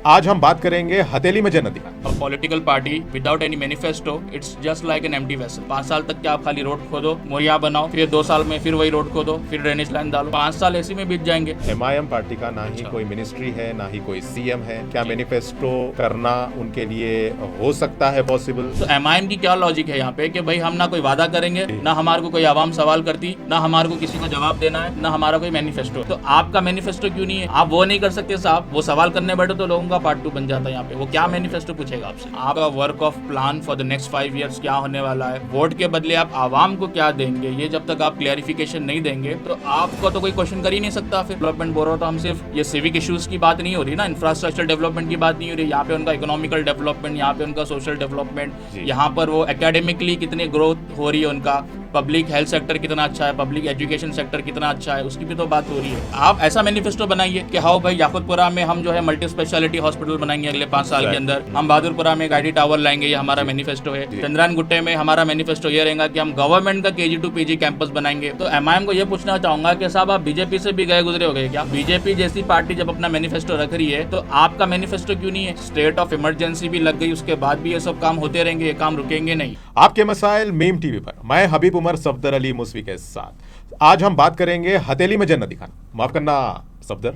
आज हम बात करेंगे हथेली में जन्नत दिखाना। Political party without any manifesto, it's just like an empty vessel. 5 साल तक क्या आप खाली रोड खोदो, मोरिया बनाओ, फिर 2 साल में फिर वही रोड खोदो, फिर ड्रेनेज लाइन डालो, 5 साल ऐसे में बीत जाएंगे। एमआईएम पार्टी का ना ही कोई मिनिस्ट्री है, ना ही कोई सीएम है। क्या मैनिफेस्टो करना उनके लिए हो सकता है पॉसिबल? तो एमआईएम की क्या लॉजिक है यहाँ पे कि भाई हम ना कोई वादा करेंगे, ना हमारे को कोई आवाम सवाल करती, ना हमारे को किसी को जवाब देना है, ना हमारा कोई मैनिफेस्टो। तो आपका मैनिफेस्टो क्यों नहीं है? आप वो नहीं कर सकते साहब, वो सवाल करने बैठे तो लोगों का पार्ट 2 बन जाता है। यहाँ पे वो क्या मैनिफेस्टो पूछेगा आपसे? आपका work of plan for the next 5 years क्या होने वाला है, वोट के बदले आप आवाम को क्या देंगे, ये जब तक आप क्लियरिफिकेशन नहीं देंगे तो आपको तो कोई क्वेश्चन कर ही नहीं सकता। फिर डेवलपमेंट बोल रहा तो हम सिर्फ ये सिविक इश्यूज की बात नहीं हो रही ना, इंफ्रास्ट्रक्चर डेवलपमेंट की बात नहीं हो रही। यहाँ पे उनका इकोनॉमिकल डेवलपमेंट, यहाँ पे उनका सोशल डेवलपमेंट, यहाँ पर वो एकेडमिकली कितनी ग्रोथ हो रही है, उनका पब्लिक हेल्थ सेक्टर कितना अच्छा है, पब्लिक एजुकेशन सेक्टर कितना अच्छा है, उसकी भी तो बात हो रही है। आप ऐसा मैनिफेस्टो बनाइए कि हाँ भाई याकुतपुरा में हम जो है मल्टी स्पेशलिटी हॉस्पिटल बनाएंगे अगले 5 साल के अंदर, हम बहादुरपुरा में एक आईटी टावर लाएंगे, ये हमारा मैनिफेस्टो है। चंद्रायन गुट्टे में हमारा मैनिफेस्टो ये रहेगा कि हम गवर्नमेंट का KG to PG कैंपस बनाएंगे। तो एमआईएम को ये पूछना चाहूंगा कि साहब आप बीजेपी से भी गए गुजरे हो गए क्या? बीजेपी जैसी पार्टी जब अपना मैनिफेस्टो रख रही है तो आपका मैनिफेस्टो क्यों नहीं है? स्टेट ऑफ इमरजेंसी भी लग गई, उसके बाद भी ये सब काम होते रहेंगे, ये काम रुकेंगे नहीं। आपके मसाइल मीम टीवी पर, मैं हबीब उमर सफदर अली मुस्वी के साथ। आज हम बात करेंगे हथेली में जन्नत दिखाना, माफ करना सफदर,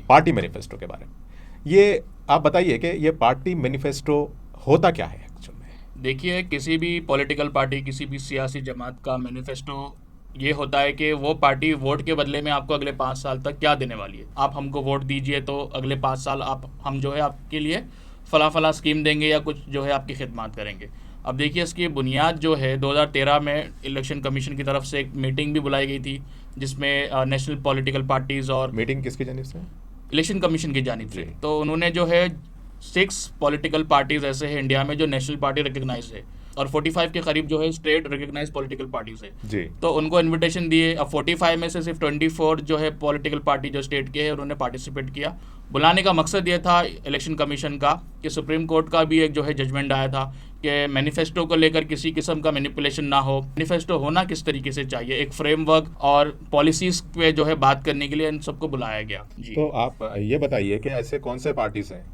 पार्टी मैनिफेस्टो के बारे में। ये आप बताइए कि ये पार्टी मैनिफेस्टो होता क्या है एक्चुअल में? देखिए, किसी भी पॉलिटिकल पार्टी, किसी भी सियासी जमात का मैनिफेस्टो ये होता है कि वो पार्टी वोट के बदले में आपको अगले 5 साल तक क्या देने वाली है। आप हमको वोट दीजिए तो अगले 5 साल हम जो है आपके लिए फला फला स्कीम देंगे या कुछ जो है आपकी खिदमत करेंगे। अब देखिए, इसकी बुनियाद जो है 2013 में इलेक्शन कमीशन की तरफ से एक मीटिंग भी बुलाई गई थी, जिसमें नेशनल पॉलिटिकल पार्टीज़ और मीटिंग किसकी जानिब से? इलेक्शन कमीशन की जानिब से। तो उन्होंने जो है 6 पॉलिटिकल पार्टीज ऐसे हैं इंडिया में जो नेशनल पार्टी रिकग्नाइज है, और 45 के करीब जो है स्टेट रिकग्नाइज पॉलिटिकल पार्टीज है जी। तो उनको इनविटेशन दिए। अब 45 में से सिर्फ 24 जो है पॉलिटिकल पार्टी जो स्टेट के है उन्होंने पार्टिसिपेट किया। बुलाने का मकसद ये था इलेक्शन कमीशन का कि सुप्रीम कोर्ट का भी एक जो है जजमेंट आया था कि मैनिफेस्टो को लेकर किसी किस्म का मैनिपुलेशन ना हो। मैनिफेस्टो होना किस तरीके से चाहिए, एक फ्रेमवर्क और पॉलिसीज पे जो है बात करने के लिए इन सबको बुलाया गया जी। तो आप ये बताइए कि ऐसे कौन से पार्टीज हैं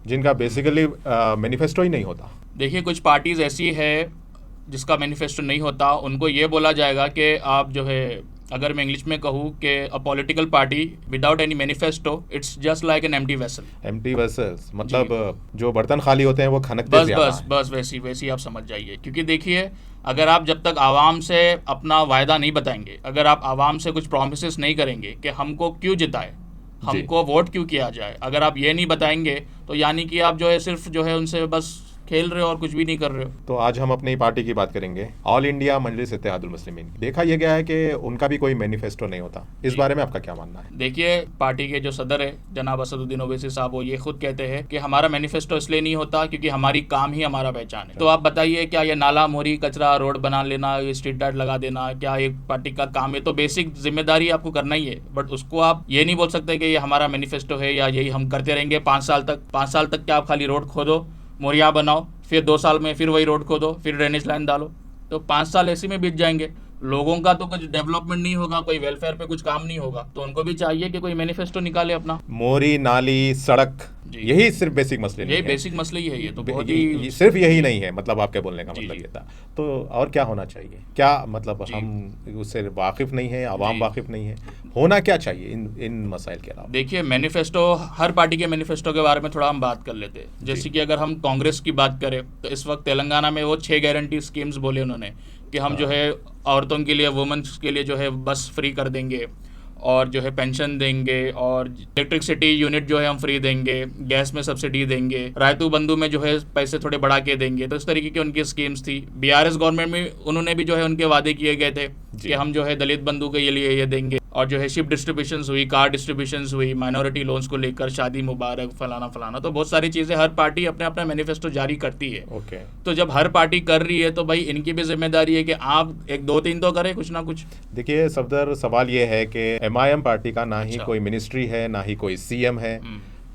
जिनका बेसिकली मैनिफेस्टो ही नहीं होता? देखिए, कुछ पार्टीज ऐसी है जिसका मैनिफेस्टो नहीं होता, उनको ये बोला जाएगा कि आप जो है, अगर मैं इंग्लिश में कहूँ कि a political party without any manifesto, it's just like an empty vessel. Empty vessels मतलब जो बर्तन खाली होते हैं वो खनकते बस वैसी आप समझ जाइए। क्योंकि देखिए, अगर आप जब तक आवाम से अपना वायदा नहीं बताएंगे, अगर आप आवाम से कुछ प्रोमिस नहीं करेंगे कि हमको क्यों जिताए, हमको वोट क्यों किया जाए, अगर आप ये नहीं बताएंगे तो यानी कि आप जो है सिर्फ जो है उनसे बस खेल रहे हो और कुछ भी नहीं कर रहे हो। तो आज हम अपनी पार्टी की बात करेंगे, ऑल इंडिया मजलिस इत्तेहादुल मुस्लिमीन। देखा यह गया है कि उनका भी कोई मैनिफेस्टो नहीं होता। इस बारे में आपका क्या मानना है? देखिए, पार्टी के जो सदर है जनाब असदुद्दीन ओवैसी साहब, वो ये खुद कहते हैं कि हमारा मैनिफेस्टो इसलिए नहीं होता क्योंकि हमारी काम ही हमारा पहचान है। तो आप बताइए, क्या ये नाला मोरी कचरा रोड बना लेना, ये स्ट्रीट लाइट लगा देना, क्या एक पार्टी का काम है? तो बेसिक जिम्मेदारी आपको करना ही है, बट उसको आप ये नहीं बोल सकते कि ये हमारा मैनिफेस्टो है या यही हम करते रहेंगे 5 साल तक। 5 साल तक क्या आप खाली रोड खोदो, मोरिया बनाओ, फिर 2 साल में फिर वही रोड खोदो, फिर ड्रेनेज लाइन डालो, तो 5 साल ऐसे में बीत जाएंगे। लोगों का तो कुछ डेवलपमेंट नहीं होगा, कोई वेलफेयर पे कुछ काम नहीं होगा। तो उनको भी चाहिए कि कोई मैनिफेस्टो निकाले अपना। मोरी, नाली, सड़क, यही सिर्फ बेसिक मसले नहीं है। बेसिक मसले ही है ये तो बहुत ही सिर्फ यही नहीं है, मतलब आपके बोलने का मतलब ये था। तो और क्या होना चाहिए? क्या मतलब हम उससे वाकिफ नहीं है, आवाम वाकिफ नहीं है, होना क्या चाहिए इन मसाइल के अलावा? देखिए, मैनिफेस्टो, हर पार्टी के मैनिफेस्टो के बारे में थोड़ा हम बात कर लेते हैं। जैसे कि अगर हम कांग्रेस की बात करें तो इस वक्त तेलंगाना में वो 6 गारंटी स्कीम्स बोले उन्होंने कि हम जो है औरतों के लिए, वुमेन्स के लिए जो है बस फ्री कर देंगे, और जो है पेंशन देंगे, और इलेक्ट्रिसिटी यूनिट जो है हम फ्री देंगे, गैस में सब्सिडी देंगे, रायतू बंधु में जो है पैसे थोड़े बढ़ा के देंगे। तो इस तरीके की उनकी स्कीम्स थी। BRS गवर्नमेंट में उन्होंने भी जो है उनके वादे किए गए थे कि हम जो है दलित बंधु के लिए ये देंगे, और जो है शिप डिस्ट्रीब्यूशंस हुई, कार डिस्ट्रीब्यूशंस हुई, माइनॉरिटी लोन्स को लेकर, शादी मुबारक, फलाना फलाना। तो बहुत सारी चीज़ें हर पार्टी अपने अपना मैनिफेस्टो जारी करती है। तो जब हर पार्टी कर रही है तो भाई इनकी भी जिम्मेदारी है कि आप 1 2 3 तो करें कुछ ना कुछ। देखिए सफदर, सवाल ये है कि एमआईएम पार्टी का ना ही कोई मिनिस्ट्री है, ना ही कोई सीएम है।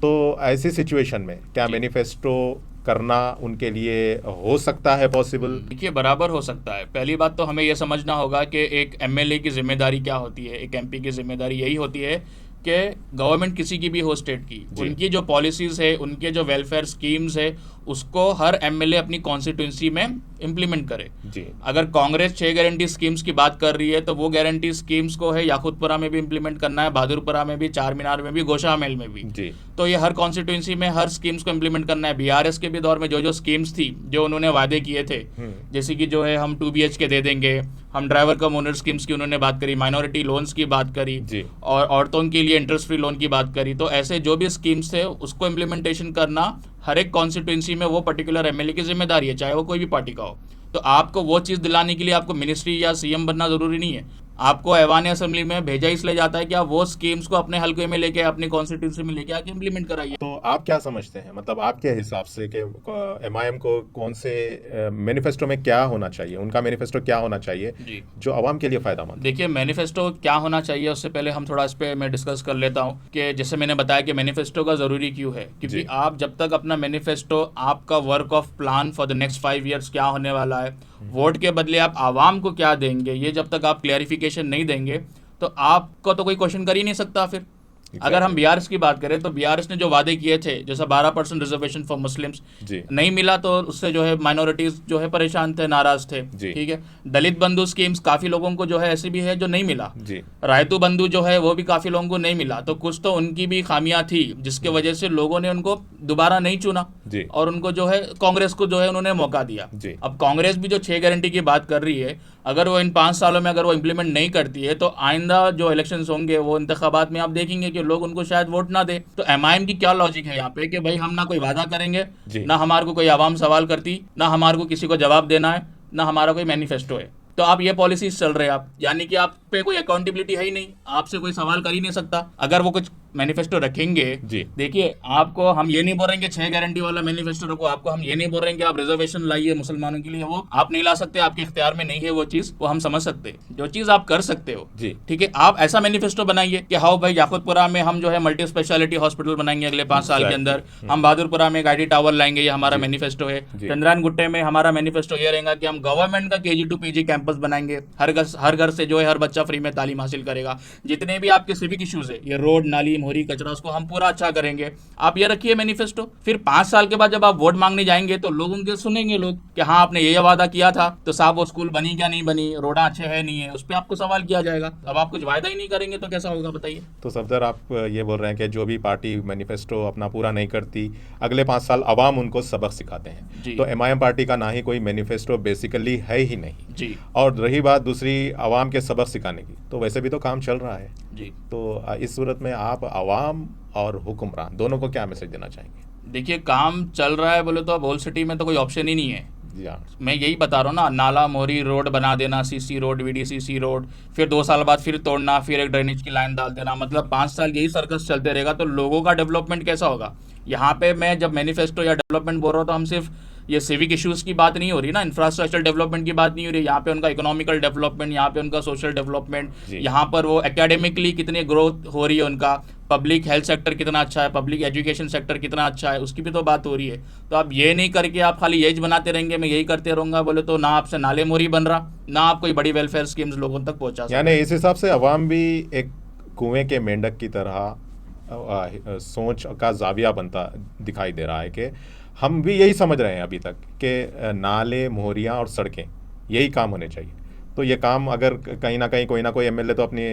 तो ऐसी सिचुएशन में क्या मैनिफेस्टो करना उनके लिए हो सकता है पॉसिबल? देखिए, बराबर हो सकता है। पहली बात तो हमें यह समझना होगा कि एक एमएलए की जिम्मेदारी क्या होती है, एक एमपी की जिम्मेदारी यही होती है कि गवर्नमेंट किसी की भी हो स्टेट की, उनकी जो पॉलिसीज है, उनके जो वेलफेयर स्कीम्स है, उसको हर एमएलए अपनी कॉन्स्टिट्यूंसी में इम्प्लीमेंट करे। जी। अगर कांग्रेस 6 गारंटी स्कीम्स की बात कर रही है तो वो गारंटी स्कीम्स को है याकूतपुरा में भी इम्प्लीमेंट करना है, बहादुरपुरा में भी, चार मीनार में भी, गोशा महल में भी। जी। तो ये हर कॉन्स्टिट्यूंसी में हर स्कीम्स को इम्प्लीमेंट करना है। बीआरएस के भी दौर में जो जो स्कीम्स थी, जो उन्होंने वादे किए थे, जैसे कि जो है हम 2 BHK दे देंगे, हम ड्राइवर कम ओनर स्कीम्स की उन्होंने बात करी, माइनॉरिटी लोन्स की बात करी, और औरतों के लिए इंटरेस्ट फ्री लोन की बात करी। तो ऐसे जो भी स्कीम्स थे उसको इम्प्लीमेंटेशन करना हर एक कॉन्स्टिट्यूंसी में वो पर्टिकुलर एमएलए की जिम्मेदारी है, चाहे वो कोई भी पार्टी का हो। तो आपको वो चीज़ दिलाने के लिए आपको मिनिस्ट्री या सीएम बनना जरूरी नहीं है। आपको ऐवान असेंबली में भेजा इसलिए जाता है कि आप वो स्कीम्स को अपने हल्के में लेके, अपनी कॉन्स्टिट्यूंसी में लेके आके इम्प्लीमेंट कराइए। तो आप क्या समझते हैं, मतलब आपके हिसाब से कि एमआईएम को कौन से मैनिफेस्टो में क्या होना चाहिए, उनका मैनिफेस्टो क्या होना चाहिए जी, जो आवाम के लिए फायदेमंद? देखिए, मैनिफेस्टो क्या होना चाहिए उससे पहले हम थोड़ा इस पे मैं डिस्कस कर लेता हूँ कि जैसे मैंने बताया कि मैनिफेस्टो का ज़रूरी क्यों है, क्योंकि आप जब तक अपना मैनिफेस्टो, आपका work of plan for the next 5 years क्या होने वाला है, वोट के बदले आप आवाम को क्या देंगे, ये जब तक आप क्लैरिफिकेशन नहीं देंगे तो आपको तो कोई क्वेश्चन कर ही नहीं सकता। फिर अगर हम बीआरएस की बात करें तो बीआरएस ने जो वादे किए थे, जैसा 12% रिजर्वेशन फॉर मुस्लिम्स नहीं मिला, तो उससे जो है माइनॉरिटीज जो है परेशान थे, नाराज थे। ठीक है, दलित बंधु स्कीम्स काफी लोगों को जो है ऐसी भी है जो नहीं मिला, रायतू बंधु जो है वो भी काफी लोगों को नहीं मिला। तो कुछ तो उनकी भी खामियां थी जिसके वजह से लोगों ने उनको दोबारा नहीं चुना और उनको जो है कांग्रेस को जो है उन्होंने मौका दिया। अब कांग्रेस भी जो 6 गारंटी की बात कर रही है, अगर वो इन 5 सालों में अगर वो इम्प्लीमेंट नहीं करती है तो आइंदा जो इलेक्शंस होंगे वो इंतखाबात में आप देखेंगे कि लोग उनको शायद वोट ना दे। तो एमआईएम की क्या लॉजिक है यहाँ पे कि भाई हम ना कोई वादा करेंगे, ना हमारे को कोई आवाम सवाल करती, ना हमारे को किसी को जवाब देना है, ना हमारा कोई मैनिफेस्टो है। तो आप ये पॉलिसीज चल रहे हैं आप, यानी कि आप पे कोई अकाउंटेबिलिटी है ही नहीं, आपसे कोई सवाल कर ही नहीं सकता। अगर वो कुछ मैनिफेस्टो रखेंगे, देखिए आपको हम ये नहीं बोल रहे हैं कि 6 गारंटी वाला मैनिफेस्टो रखो, आपको हम ये नहीं बोल रहे हैं कि आप रिजर्वेशन लाइए मुसलमानों के लिए, वो आप नहीं ला सकते, आपके इख्तियार में नहीं है वो चीज, वो हम समझ सकते हैं। जो चीज आप कर सकते हो, ठीक है, आप ऐसा मैनिफेस्टो बनाइए कि हाँ भाई याकूतपुरा में हम जो है मल्टी स्पेशलिटी हॉस्पिटल बनाएंगे अगले 5 साल के अंदर, हम बहादुरपुरा में गाड़ी टावर लाएंगे, ये हमारा मैनिफेस्टो है। चंद्रायन गुट्टे में हमारा मैनिफेस्टो ये रहेगा कि हम गवर्नमेंट का KG to PG कैंपस बनाएंगे, हर घर से जो है हर बच्चा फ्री में तालीम हासिल करेगा। जितने भी आपके सिविक इश्यूज है, ये रोड, नाली, मोहरी, कचरा, उसको हम पूरा अच्छा करेंगे। आप ये रखिए मैनिफेस्टो, फिर 5 साल के बाद जब आप वोट मांगने जाएंगे तो लोग उनके सुनेंगे लोग कि हाँ आपने ये वादा किया था, तो साहब वो स्कूल बनी क्या नहीं बनी, रोडा अच्छे है नहीं है, उस पर आपको सवाल किया जाएगा। अब आप कुछ वायदा ही नहीं करेंगे तो कैसा होगा बताइए। तो सफदर आप ये बोल रहे हैं कि जो भी पार्टी मैनिफेस्टो अपना पूरा नहीं करती, अगले 5 साल अवाम उनको सबक सिखाते हैं। तो एमआईएम पार्टी का ना ही कोई मैनिफेस्टो बेसिकली है ही नहीं जी। और रही बात दूसरी अवाम के सबक सिखाने की, तो वैसे भी तो काम चल रहा है जी। तो इस सूरत में आप अवाम और हुक्मरान दोनों को क्या मैसेज देना चाहेंगे? देखिए, काम चल रहा है बोले तो अब होल सिटी में तो कोई ऑप्शन ही नहीं है। मैं यही बता रहा हूँ ना, नाला, मोरी, रोड बना देना, CC रोड, VDCC रोड, फिर 2 साल बाद फिर तोड़ना, फिर एक ड्रेनेज की लाइन डाल देना, मतलब 5 साल यही सर्कस चलते रहेगा तो लोगों का डेवलपमेंट कैसा होगा? यहाँ पे मैं जब मैनिफेस्टो या डेवलपमेंट बोल रहा हूँ तो हम सिर्फ ये सिविक इश्यूज की बात नहीं हो रही ना, इंफ्रास्ट्रक्चर डेवलपमेंट की बात नहीं हो रही, यहाँ पे उनका इकोनॉमिकल डेवलपमेंट, यहाँ पे उनका सोशल डेवलपमेंट, यहाँ पर वो एकेडमिकली कितनी ग्रोथ हो रही है, उनका पब्लिक हेल्थ सेक्टर कितना अच्छा है, पब्लिक एजुकेशन सेक्टर कितना अच्छा है, उसकी भी तो बात हो रही है। तो आप ये नहीं करके आप खाली यही बनाते रहेंगे, मैं यही करते रहूँगा बोले तो ना आपसे नाले मोरी बन रहा, ना आप कोई बड़ी वेलफेयर स्कीम्स लोगों तक पहुँचा सकते। यानी इस हिसाब से अवाम भी एक कुएं के मेंढक की तरह सोच का जाविया बनता दिखाई दे रहा है कि हम भी यही समझ रहे हैं अभी तक कि नाले, मोहरियाँ और सड़कें यही काम होने चाहिए। तो ये काम अगर कहीं ना कहीं कोई ना कोई एमएलए तो अपनी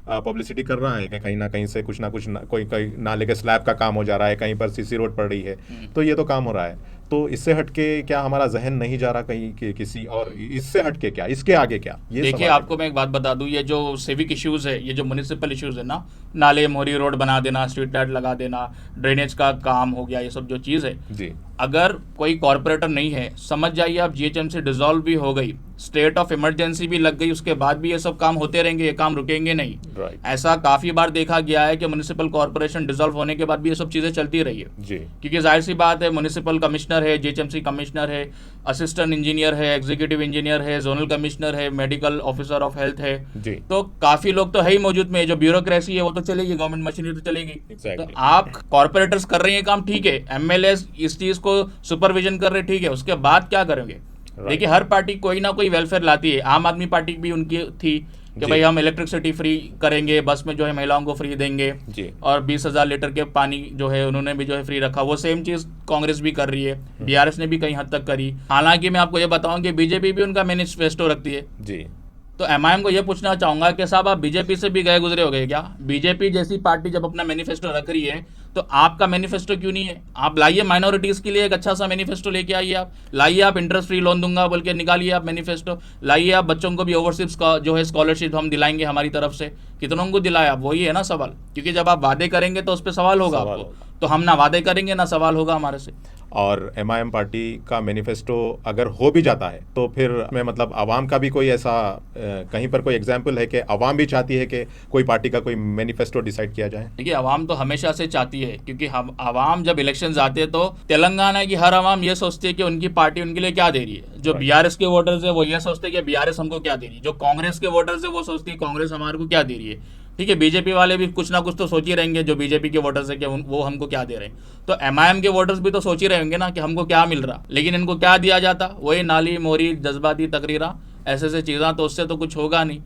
पब्लिसिटी कर रहा है कि कहीं ना कहीं से कुछ ना कुछ कोई नाले के स्लैब का काम हो जा रहा है, कहीं पर CC रोड पड़ रही है, तो ये तो काम हो रहा है। तो इससे हटके क्या हमारा जहन नहीं जा रहा कहीं कि किसी और, इससे हटके क्या, इसके आगे क्या? ये देखिए, आपको मैं एक बात बता दूं, ये जो सिविक इश्यूज है, ये जो म्युनिसिपल इश्यूज है ना, नाले, मोरी, रोड बना देना, स्ट्रीट लाइट लगा देना, ड्रेनेज का काम हो गया, ये सब जो चीज़ है जी, अगर कोई कॉर्पोरेटर नहीं है, समझ जाइए आप GHMC डिसॉल्व भी हो गई, स्टेट ऑफ इमरजेंसी भी लग गई, उसके बाद भी ये सब काम होते रहेंगे, ये काम रुकेंगे नहीं। ऐसा काफी बार देखा गया है कि म्युनिसिपल कॉर्पोरेशन डिसॉल्व होने के बाद भी ये सब चीजें चलती रही है जी। क्योंकि जाहिर सी बात है, म्युनिसिपल कमिश्नर है, GHMC कमिश्नर है, असिस्टेंट इंजीनियर है, एग्जीक्यूटिव इंजीनियर है, जोनल कमिश्नर है, मेडिकल ऑफिसर ऑफ हेल्थ है जी। तो काफी लोग तो है ही मौजूद में, जो ब्यूरोक्रेसी है वो तो चलेगी, गवर्नमेंट मशीनरी तो चलेगी। तो आप कॉर्पोरेटर्स कर रहे हैं काम, ठीक है, MLAs इस चीज को सुपरविजन कर रहे, ठीक है, उसके बाद क्या करेंगे? देखिए, हर पार्टी कोई ना कोई वेलफेयर लाती है, आम आदमी पार्टी भी उनकी थी, कि भाई हम इलेक्ट्रिसिटी फ्री करेंगे, बस में जो है महिलाओं को फ्री देंगे जी। और 20,000 लीटर के पानी जो है उन्होंने भी जो है फ्री रखा। वो सेम चीज कांग्रेस भी कर रही है, बीआरएस ने भी कई हद तक करी। हालांकि मैं आपको ये बताऊं कि बीजेपी भी उनका मैनिफेस्टो रखती है जी। तो एमआईएम को यह पूछना चाहूंगा कि साहब आप बीजेपी से भी गए गुजरे हो गए क्या? बीजेपी जैसी पार्टी जब अपना मैनिफेस्टो रख रही है तो आपका मैनिफेस्टो क्यों नहीं है? आप लाइए माइनॉरिटीज के लिए एक अच्छा सा मैनिफेस्टो लेके आइए। आप लाइए, आप इंटरेस्ट फ्री लोन दूंगा बोल के निकालिए आप मैनिफेस्टो लाइए। आप बच्चों को भी ओवरसीज का जो है स्कॉलरशिप हम दिलाएंगे हमारी तरफ से। कितनों को दिलाए आप? वही है ना सवाल, क्योंकि जब आप वादे करेंगे तो उस पर सवाल होगा आपको। तो हम ना वादे करेंगे ना सवाल होगा हमारे से। और एमआईएम पार्टी का मैनिफेस्टो अगर हो भी जाता है तो फिर में मतलब आवाम का भी कोई ऐसा कहीं पर कोई एग्जाम्पल है कि आवाम भी चाहती है कि कोई पार्टी का कोई मैनिफेस्टो डिसाइड किया जाए? देखिए, आवाम तो हमेशा से चाहती है, क्योंकि हम आवाम जब इलेक्शन आते हैं तो तेलंगाना की हर आवाम ये सोचती है कि उनकी पार्टी उनके लिए क्या दे रही है। जो बीआरएस के वोटर्स है वो ये सोचते हैं कि बीआरएस हमको क्या दे रही है। जो कांग्रेस के वोटर्स है वो सोचती है कांग्रेस हमारे को क्या दे रही है। ठीक है, बीजेपी वाले भी कुछ ना कुछ तो सोच ही रहेंगे, जो बीजेपी के वोटर्स है कि वो हमको क्या दे रहे हैं। तो एमआईएम के वोटर्स भी तो सोच ही रहेंगे ना कि हमको क्या मिल रहा, लेकिन इनको क्या दिया जाता? वही नाली मोरी जज्बाती तकरीरा, ऐसे चीज़ें। तो उससे तो कुछ होगा नहीं।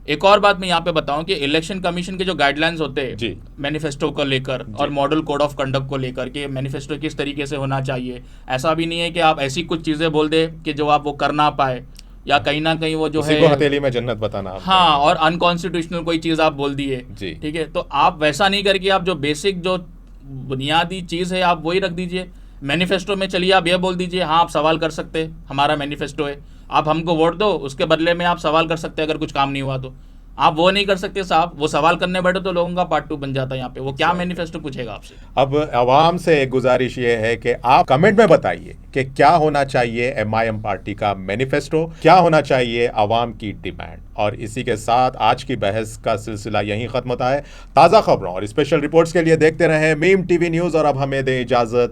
एक और बात मैं यहाँ पे बताऊं कि इलेक्शन कमीशन के जो गाइडलाइंस होते हैं मैनिफेस्टो को लेकर और मॉडल कोड ऑफ कंडक्ट को लेकर कि मैनिफेस्टो किस तरीके से होना चाहिए, ऐसा भी नहीं है कि आप ऐसी कुछ चीज़ें बोल दे कि जो आप वो कर ना पाए, या कहीं ना कहीं वो जो है हथेली में जन्नत बताना। हाँ, और अनकॉन्स्टिट्यूशनल कोई चीज़ आप बोल दिए, ठीक है। तो आप वैसा नहीं करके आप जो बेसिक जो बुनियादी चीज़ है आप वही रख दीजिए मैनिफेस्टो में। चलिए आप ये बोल दीजिए, हाँ आप सवाल कर सकते हैं, हमारा मैनिफेस्टो है, आप हमको वोट दो, उसके बदले में आप सवाल कर सकते हैं अगर कुछ काम नहीं हुआ तो। आप वो नहीं कर सकते साहब, वो सवाल करने बैठे तो लोगों का पार्ट 2 बन जाता है यहाँ पे। वो क्या मैनिफेस्टो पूछेगा आपसे? अब आवाम से एक गुजारिश ये है कि आप कमेंट में बताइए कि क्या होना चाहिए एमआईएम पार्टी का मैनिफेस्टो, क्या होना चाहिए आवाम की डिमांड। और इसी के साथ आज की बहस का सिलसिला यहीं खत्म होता है। ताज़ा खबरों और स्पेशल रिपोर्ट्स के लिए देखते रहें मीम टीवी न्यूज़, और अब हमें दें इजाज़त।